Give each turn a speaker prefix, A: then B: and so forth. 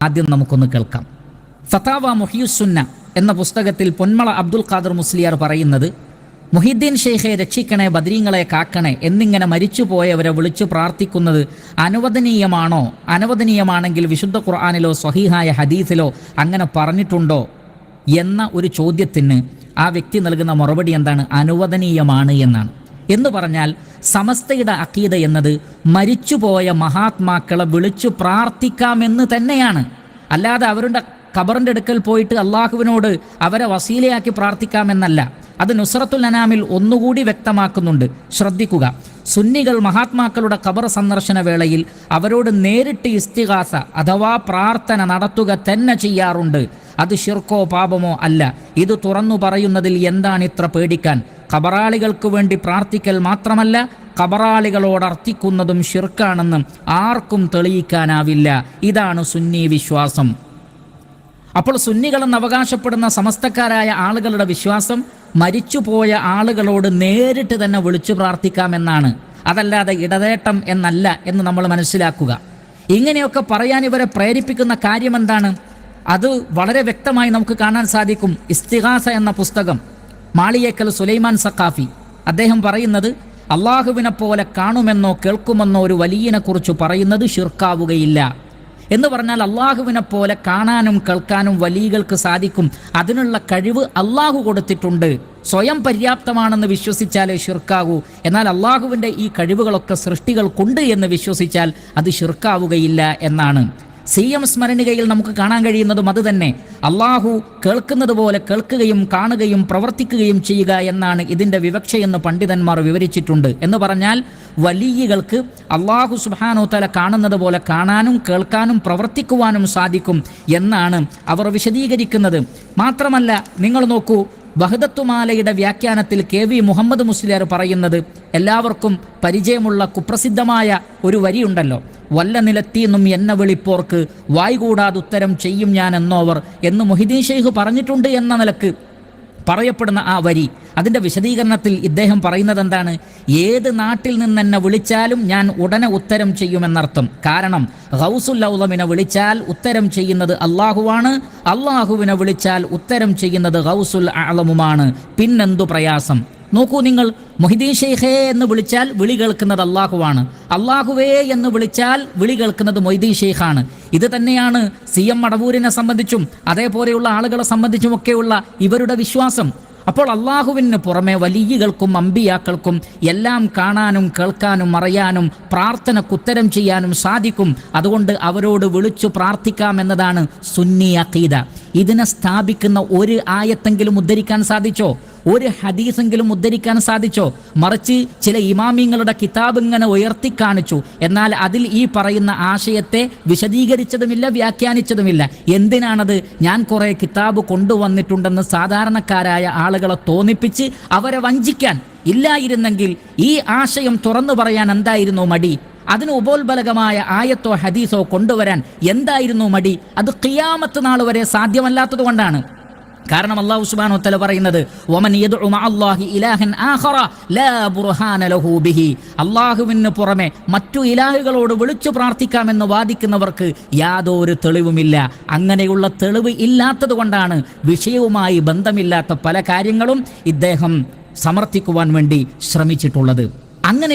A: ആദ്യം നമുക്കൊന്ന് കേൾക്കാം. ഫതാവ മുഹിയുസുന്ന എന്ന പുസ്തകത്തിൽ പൊന്മള അബ്ദുൽ ഖാദർ മുസ്ലിയാർ പറയുന്നത്, മുഹിദ്ദീൻ ഷെയ്ഖെ രക്ഷിക്കണേ, ബദരീങ്ങളെ കാക്കണേ എന്നിങ്ങനെ മരിച്ചുപോയവരെ വിളിച്ചു പ്രാർത്ഥിക്കുന്നത് അനുവദനീയമാണോ? അനുവദനീയമാണെങ്കിൽ വിശുദ്ധ ഖുർആനിലോ സ്വഹീഹായ ഹദീസിലോ അങ്ങനെ പറഞ്ഞിട്ടുണ്ടോ എന്ന ഒരു ചോദ്യത്തിന് ആ വ്യക്തി നൽകുന്ന മറുപടി എന്താണ്? അനുവദനീയമാണ് എന്നാണ്. എന്ന് പറഞ്ഞാൽ സമസ്തയുടെ അഖീദ എന്നത് മരിച്ചുപോയ മഹാത്മാക്കളെ വിളിച്ചു പ്രാർത്ഥിക്കാമെന്ന് തന്നെയാണ്. അല്ലാതെ അവരുടെ ഖബറിൻ്റെ അടുക്കൽ പോയിട്ട് അള്ളാഹുവിനോട് അവരെ വസീലയാക്കി പ്രാർത്ഥിക്കാമെന്നല്ല. അത് നുസ്രത്തുൽ അനാമിൽ ഒന്നുകൂടി വ്യക്തമാക്കുന്നുണ്ട്. ശ്രദ്ധിക്കുക, സുന്നികൾ മഹാത്മാക്കളുടെ ഖബർ സന്ദർശന വേളയിൽ അവരോട് നേരിട്ട് ഇസ്തിഗാസ അഥവാ പ്രാർത്ഥന നടത്തുക തന്നെ ചെയ്യാറുണ്ട്. അത് ശിർക്കോ പാപമോ അല്ല. ഇത് തുറന്നു പറയുന്നതിൽ എന്താണ് ഇത്ര പേടിക്കാൻ? ഖബറാളികൾക്ക് വേണ്ടി പ്രാർത്ഥിക്കൽ മാത്രമല്ല, ഖബറാളികളോട് അർത്ഥിക്കുന്നതും ശിർക്കാണെന്നും ആർക്കും തെളിയിക്കാനാവില്ല. ഇതാണ് സുന്നി വിശ്വാസം. അപ്പോൾ സുന്നികളെന്ന് അവകാശപ്പെടുന്ന സമസ്തക്കാരായ ആളുകളുടെ വിശ്വാസം മരിച്ചുപോയ ആളുകളോട് നേരിട്ട് തന്നെ വിളിച്ചു പ്രാർത്ഥിക്കാമെന്നാണ്. അതല്ലാതെ ഇടതേട്ടം എന്നല്ല എന്ന് നമ്മൾ മനസ്സിലാക്കുക. ഇങ്ങനെയൊക്കെ പറയാൻ ഇവരെ പ്രേരിപ്പിക്കുന്ന കാര്യം എന്താണ്? അത് വളരെ വ്യക്തമായി നമുക്ക് കാണാൻ സാധിക്കും. ഇസ്തിഗാസ എന്ന പുസ്തകം, മാളിയേക്കൽ സുലൈമാൻ സഖാഫി അദ്ദേഹം പറയുന്നത്, അള്ളാഹുവിനെ പോലെ കാണുമെന്നോ കേൾക്കുമെന്നോ ഒരു വലിയനെ കുറിച്ച് പറയുന്നത് ശിർക്കാവുകയില്ല എന്ന് പറഞ്ഞാൽ അള്ളാഹുവിനെ പോലെ കാണാനും കേൾക്കാനും വലിയകൾക്ക് സാധിക്കും. അതിനുള്ള കഴിവ് അള്ളാഹു കൊടുത്തിട്ടുണ്ട്. സ്വയം പര്യാപ്തമാണെന്ന് വിശ്വസിച്ചാലേ ശിർക്കാവൂ. എന്നാൽ അള്ളാഹുവിൻ്റെ ഈ കഴിവുകളൊക്കെ സൃഷ്ടികൾക്കുണ്ട് എന്ന് വിശ്വസിച്ചാൽ അത് ശിർക്കാവുകയില്ല എന്നാണ്. CM സ്മരണികയിൽ നമുക്ക് കാണാൻ കഴിയുന്നതും അത് തന്നെ. അള്ളാഹു കേൾക്കുന്നത് പോലെ കേൾക്കുകയും കാണുകയും പ്രവർത്തിക്കുകയും ചെയ്യുക എന്നാണ് ഇതിൻ്റെ വിവക്ഷയെന്ന് പണ്ഡിതന്മാർ വിവരിച്ചിട്ടുണ്ട്. എന്ന് പറഞ്ഞാൽ വലിയകൾക്ക് അള്ളാഹു സുബ്ഹാനഹു തആല കാണുന്നത് പോലെ കാണാനും കേൾക്കാനും പ്രവർത്തിക്കുവാനും സാധിക്കും എന്നാണ് അവർ വിശദീകരിക്കുന്നത്. മാത്രമല്ല, നിങ്ങൾ നോക്കൂ, വഹദത്തുമാലയുടെ വ്യാഖ്യാനത്തിൽ KV മുഹമ്മദ് മുസ്ലിയാർ പറയുന്നത്, എല്ലാവർക്കും പരിചയമുള്ള കുപ്രസിദ്ധമായ ഒരു വരിയുണ്ടല്ലോ, വല്ല നിലത്തീന്നും എന്നെ വിളിപ്പോർക്ക് വായ്കൂടാതെ ഉത്തരം ചെയ്യും ഞാൻ എന്നോവർ എന്ന് മുഹിദ്ദീൻ ഷെയ്ഖ് പറഞ്ഞിട്ടുണ്ട് എന്ന നിലക്ക് പറയപ്പെടുന്ന ആ വരി, അതിൻ്റെ വിശദീകരണത്തിൽ ഇദ്ദേഹം പറയുന്നത് എന്താണ്? ഏത് നാട്ടിൽ നിന്ന് എന്നെ വിളിച്ചാലും ഞാൻ ഉടനെ ഉത്തരം ചെയ്യുമെന്നർത്ഥം. കാരണം ഗൗസുൽ ഔളമിനെ വിളിച്ചാൽ ഉത്തരം ചെയ്യുന്നത് അള്ളാഹുവാണ്, അള്ളാഹുവിനെ വിളിച്ചാൽ ഉത്തരം ചെയ്യുന്നത് ഗൗസുൽ അഅ്ലമുമാണ്. പിന്നെന്തു പ്രയാസം? നോക്കൂ നിങ്ങൾ, മുഹിദ്ദീൻ ഷെയ്ഖേ എന്ന് വിളിച്ചാൽ വിളി കേൾക്കുന്നത് അള്ളാഹുവാണ്, അള്ളാഹുവേ എന്ന് വിളിച്ചാൽ വിളി കേൾക്കുന്നത് മൊയ്തീൻ ഷെയ്ഖാണ്. ഇത് തന്നെയാണ് CM മടവൂരിനെ സംബന്ധിച്ചും അതേപോലെയുള്ള ആളുകളെ സംബന്ധിച്ചുമൊക്കെയുള്ള ഇവരുടെ വിശ്വാസം. അപ്പോൾ അള്ളാഹുവിന് പുറമെ വലിയകൾക്കും അമ്പിയാക്കൾക്കും എല്ലാം കാണാനും കേൾക്കാനും അറിയാനും പ്രാർത്ഥനക്കുത്തരം ചെയ്യാനും സാധിക്കും. അതുകൊണ്ട് അവരോട് വിളിച്ചു പ്രാർത്ഥിക്കാമെന്നതാണ് സുന്നി അഖീദ. ഇതിനെ സ്ഥാപിക്കുന്ന ഒരു ആയത്തെങ്കിലും ഉദ്ധരിക്കാൻ സാധിച്ചോ? ഒരു ഹദീസെങ്കിലും ഉദ്ധരിക്കാൻ സാധിച്ചോ? മറിച്ച് ചില ഇമാമിങ്ങളുടെ കിതാബ് ഇങ്ങനെ ഉയർത്തിക്കാണിച്ചു, എന്നാൽ അതിൽ ഈ പറയുന്ന ആശയത്തെ വിശദീകരിച്ചതുമില്ല, വ്യാഖ്യാനിച്ചതുമില്ല. എന്തിനാണത്? ഞാൻ കുറേ കിതാബ് കൊണ്ടുവന്നിട്ടുണ്ടെന്ന് സാധാരണക്കാരായ ആളുകളെ തോന്നിപ്പിച്ച് അവരെ വഞ്ചിക്കാൻ. ഇല്ലായിരുന്നെങ്കിൽ ഈ ആശയം തുറന്നു പറയാൻ എന്തായിരുന്നു മടി? അതിന് ഉപോത്ബലകമായ ആയത്തോ ഹദീസോ കൊണ്ടുവരാൻ എന്തായിരുന്നു മടി? അത് ഖിയാമത്ത് നാൾ വരെ സാധ്യമല്ലാത്തത് കൊണ്ടാണ്. കാരണം അല്ലാഹു സുബ്ഹാനഹു വതആല പറയുന്നത്, വമൻ യദ്ഉ മഅല്ലാഹി ഇലാഹൻ ആഖറ ലാ ബുർഹാന ലഹു ബിഹി, അല്ലാഹുവിന് പുറമെ മറ്റു ഇലാഹുകളോട് വിളിച്ചു പ്രാർത്ഥിക്കാമെന്ന് വാദിക്കുന്നവർക്ക് യാതൊരു തെളിവുമില്ല. അങ്ങനെയുള്ള തെളിവ് ഇല്ലാത്തത് കൊണ്ടാണ് വിഷയവുമായി ബന്ധമില്ലാത്ത പല കാര്യങ്ങളും ഇദ്ദേഹം സമർത്ഥിക്കുവാൻ വേണ്ടി ശ്രമിച്ചിട്ടുള്ളത്. അങ്ങനെ